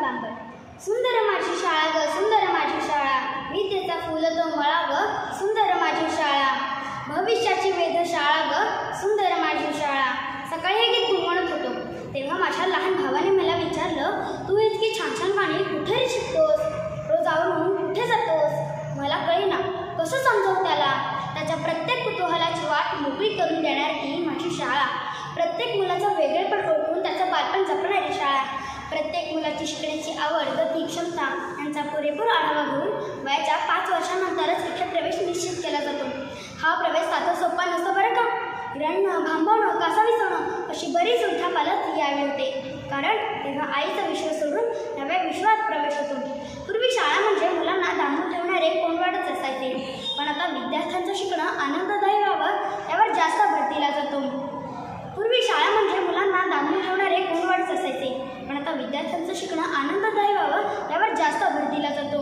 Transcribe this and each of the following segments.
मुलांवर. सुंदर माझी शाळा ग, सुंदर माझी शाळा, विद्येचा फुल तो मळा ग, सुंदर माझी शाळा, भविष्याची वेधशाळा ग, सुंदर माझी शाळा. सकाळी हे गीत गुणगुणत होतो तेव्हा माझ्या लहान भावाने मला विचारलं, तू इतकी छान छान गाणी कुठे शिकतोस, रोज आवरून कुठे जातोस? मला कळेना कसं समजावं त्याला. त्याच्या प्रत्येक कुतूहलाची वाट मोकळी करून देणारी ही माझी शाळा, प्रत्येक मुलाचं वेगळेपण ओळखून त्याचं बालपण जपणारी शाळा, प्रत्येक मुलाची शिकण्याची आवड, गती, क्षमता यांचा पुरेपूर आढावा घेऊन वयाच्या 5 वर्षांनंतरच इथे प्रवेश निश्चित केला जातो. हा प्रवेश साधा सोपा नसतो बरं का. रडणं, भांबवणं, कासावीसणं अशी बरीच उलथापालथ यावी होते, कारण तेव्हा आईचा विश्व सोडून नव्या विश्वात प्रवेश होतो. पूर्वी शाळा म्हणजे मुलांना दांबून ठेवणारे कोंडवाडच असायचे, पण आता विद्यार्थ्यांचं शिकणं आनंददायी व्हावं यावर जास्त भर दिला जातो. पूर्वी शाळा म्हणजे मुलांना दांबून ठेवणारे कोंडवाडच असायचे, पण आता विद्यार्थ्यांचं शिकणं आनंददायी व्हावं यावर जास्त भर दिला जातो.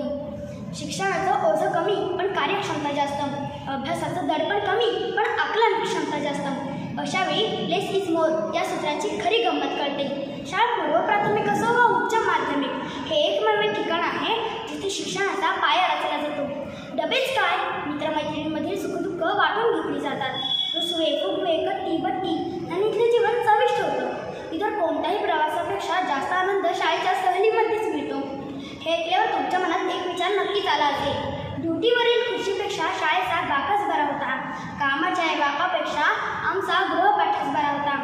शिक्षणाचं ओझं कमी पण कार्यक्षमता जास्त, अभ्यासाचं दडपण कमी पण आकलन क्षमता जास्त. अशावेळी लेस इज मोर या सूत्राची खरी गंमत कळते. शाळा पूर्व प्राथमिक असो व उच्च माध्यमिक हे एकमेव ठिकाण आहे जिथे शिक्षणाचा पाया रचला जातो. डबेच काय, मित्रमैत्रिणींमधील सुखदुःख वाटून घेतली जातात. रुसवे, फुगवे, कट्टी बट्टी आणि इथले जीवन चविष्ट होतं. इतर कोणत्याही प्रवासापेक्षा जास्त आनंद शाळेच्या सहलीमध्येच मिळतो. हे ऐकल्यावर तुमच्या मनात एक विचार नक्कीच आला असेल, ड्युटीवरील खुर्चीपेक्षा शाळेचा बाकच बरा होता, कामाच्या वाकापेक्षा आमचा गृहपाठच बरा होता.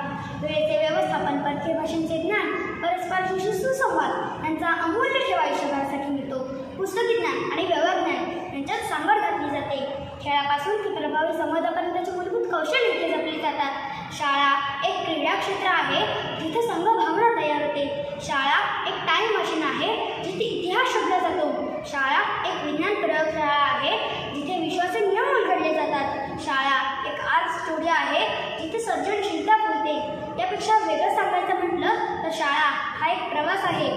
वेळेचे व्यवस्थापन, परकीय भाषांचे ज्ञान, परस्परांशी सुसंवाद यांचा अमूल्य ठेवा आयुष्यभरासाठी मिळतो. पुस्तकी ज्ञान आणि व्यवहार ज्ञान यांच्यात सांगड घातली जाते. खेळापासून ते प्रभावी संवादापर्यंतची मूलभूत कौशल्य इथे जपली जातात. शाळा एक क्रीडा क्षेत्र आहे जिथे संघभावना तयार होते. शाळा एक टाईम मशीन आहे जिथे इतिहास शोधला जातो. शाळा एक विज्ञान प्रयोगशाळा आहे जिथे विश्वाचे नियम उलगडले जातात. शाळा एक आर्ट स्टुडिओ आहे जिथे सर्जनशीलता फुलते. यापेक्षा वेगळं सांगायचं म्हटलं तर शाळा हा एक प्रवास आहे,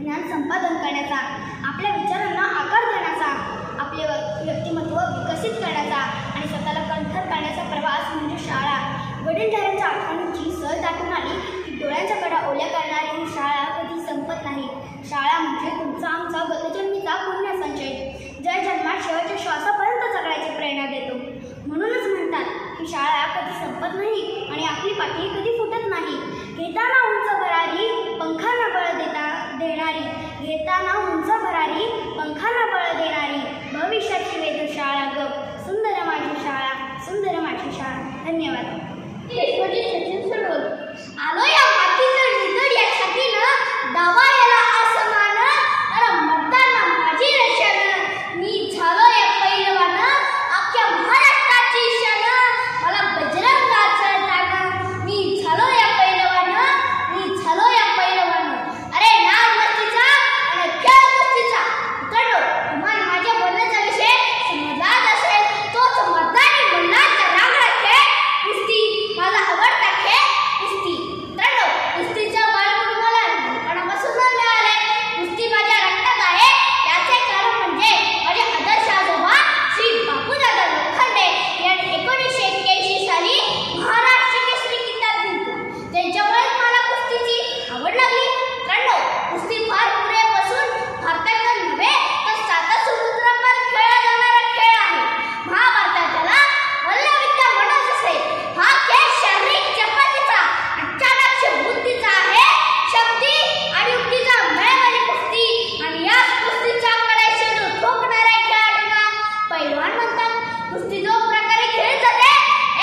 ज्ञान संपादन करण्याचा, आपल्या विचारांना आकार देण्याचा, आपले व्यक्तिमत्व विकसित करण्याचा आणि स्वतःला कंठर करण्याचा प्रवास म्हणजे शाळा. वडीलधाऱ्यांच्या आठवणींची सहल दाटून आली की डोळ्यांच्या कडा ओल्या करणारी ही शाळा कधी संपत नाही. शाळा म्हणजे तुमचा आमचा गतजन्मीचा पुण्य संचय, ज्या जन्मात शेवटच्या श्वासापर्यंत जगण्याची प्रेरणा देतो. म्हणूनच म्हणतात की शाळा कधी संपत नाही आणि आपली पाठी कधी फुटत नाही. घेताना उंच भरारी, पंखांना बळ देणारी, घेताना उंच भरारी, पंखांना बळ देणारी, भविष्याची वेधशाळा ग, सुंदर माझी शाळा, सुंदर माझी शाळा. धन्यवाद. आलो या मातीचं निधड या छातीनं, दावा याला आसमान, अरे मतदान माझी रक्षण, मी झालो या पैलवान, अख्ख्या महाराष्ट्राची शान, मला बजरंगाचं तान, मी झालो या पैलवान, मी झालो या पैलवान. अरे नाव मस्तीचा आणि खेळ कुस्तीचा. मित्रांनो, तुम्हाला माझ्या बोलण्याचा विषय समजलाच असेल, तोच मतदानी मुलांचा रांगडा खेळ कुस्ती, माझा आवडता खेळ कुस्ती. मित्रांनो, कुस्तीचं बालपण मला लहानपणापासून मिळाले. कुस्ती माझ्या रक्तात आहे याचे कारण म्हणजे माझे आदर्श आजोबा श्री बापूदादा लोखंडे यांनी 1981 साली महाराष्ट्र केसरी किताब जिंकला. त्यांच्यामुळेच मला कुस्तीची आवड लागली. मित्रांनो, कुस्ती फार पूर्वीपासून भारताचा नव्हे तर 7 समुद्रावर खेळला जाणारा खेळ आहे. महाभारतात त्याला मल्लविद्या म्हणत असे. हा खेळ शारीरिक चपळतेचा आणि चाणाक्ष बुद्धीचा आहे. शक्ती आणि युक्तीचा मेळ म्हणजे कुस्ती, आणि या कुस्तीच्या कड्याशी ठोकणाऱ्या खेळाडूंना पैलवान म्हणतात. कुस्ती 2 प्रकारे खेळली जाते.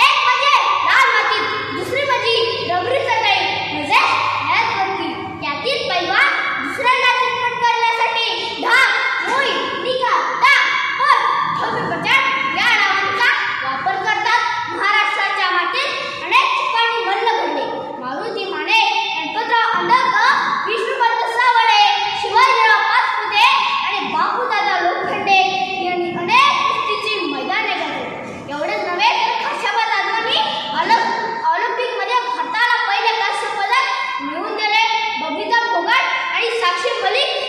एक म्हणजे लाल मातीत, दुसरी म्हणजे रबरी चटई म्हणजे न्यायवरती. यातील पैलवान दुसऱ्यांना चितपट करण्यासाठी धाक, मोही, निगा, डाग, पळ, धोबीपछाड या नावांचा वापर करतात. महाराष्ट्राच्या मातीत अनेक ठिकाणी मल्ल घडले. मारुती माने, गणपतराव आंदळकर, विष्णुपंत सावळे, शिवाजीराव पाचपुते आणि बापूदादा लोखंडे यांनी अनेक कुस्तीची मैदाने गाठली. एवढेच नव्हे तर खाशाबा जाधवांनी ऑलिम्पिकमध्ये भारताला पहिले कांस्य पदक मिळवून दिले. बबिता फोगाट आणि साक्षी मलिक